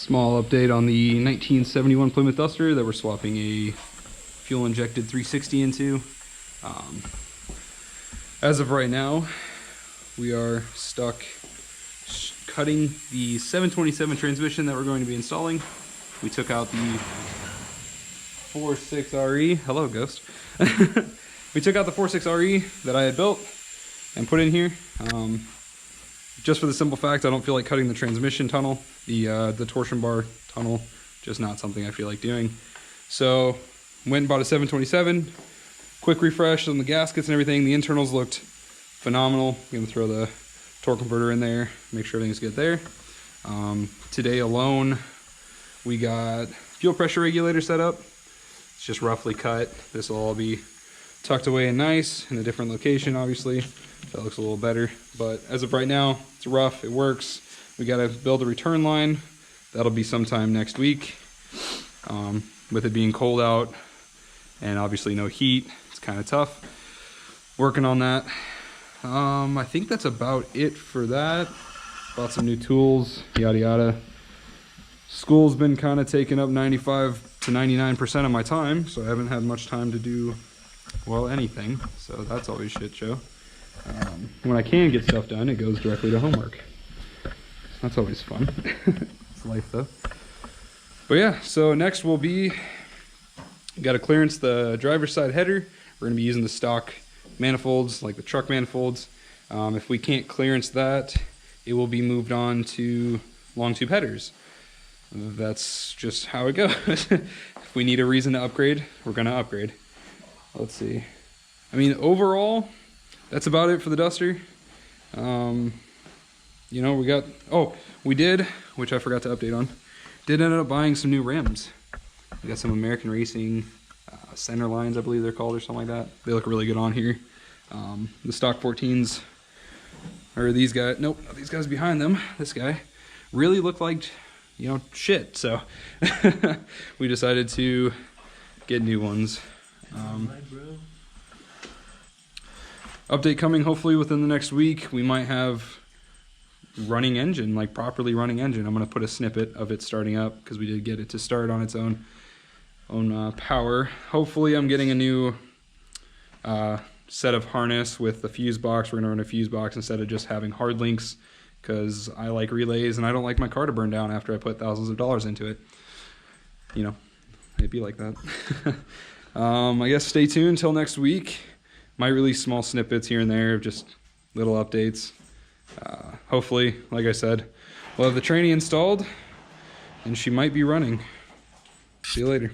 Small update on the 1971 Plymouth Duster that we're swapping a fuel injected 360 into. As of right now, we are stuck cutting the 727 transmission that we're going to be installing. We took out the 46RE. Hello, Ghost. We took out the 46RE that I had built and put in here. Just for the simple fact, I don't feel like cutting the transmission tunnel, the torsion bar tunnel, just not something I feel like doing. So went and bought a 727, quick refresh on the gaskets and everything. The internals looked phenomenal. I'm gonna throw the torque converter in there, make sure everything's good there. Today alone, we got fuel pressure regulator set up. It's just roughly cut. This will all be tucked away and nice in a different location, obviously. That looks a little better, but as of right now, it's rough, it works. We gotta build a return line. That'll be sometime next week. With it being cold out and obviously no heat, it's kind of tough. Working on that. I think that's about it for that. Bought some new tools, yada yada. School's been kind of taking up 95 to 99% of my time, so I haven't had much time to do, well, anything. So that's always shit show. When I can get stuff done, it goes directly to homework. That's always fun. It's life though. But yeah, so next will be, got to clearance the driver's side header. We're gonna be using the stock manifolds, like the truck manifolds. If we can't clearance that, it will be moved on to long tube headers. That's just how it goes. If we need a reason to upgrade, we're gonna upgrade. Let's see. I mean, overall, that's about it for the Duster. You know, we got, we did, which I forgot to update on, did end up buying some new rims. We got some American Racing center lines, I believe they're called, or something like that. They look really good on here. The stock 14s, or these guys, nope, these guys behind them, this guy, really look like, you know, shit. So we decided to get new ones. Update coming hopefully within the next week. We might have running engine, like properly running engine. I'm gonna put a snippet of it starting up because we did get it to start on its own power. Hopefully I'm getting a new set of harness with the fuse box. We're gonna run a fuse box instead of just having hard links, because I like relays and I don't like my car to burn down after I put thousands of dollars into it. You know, it'd be like that. I guess stay tuned till next week. Might release small snippets here and there of just little updates. Hopefully, like I said, we'll have the tranny installed and she might be running. See you later.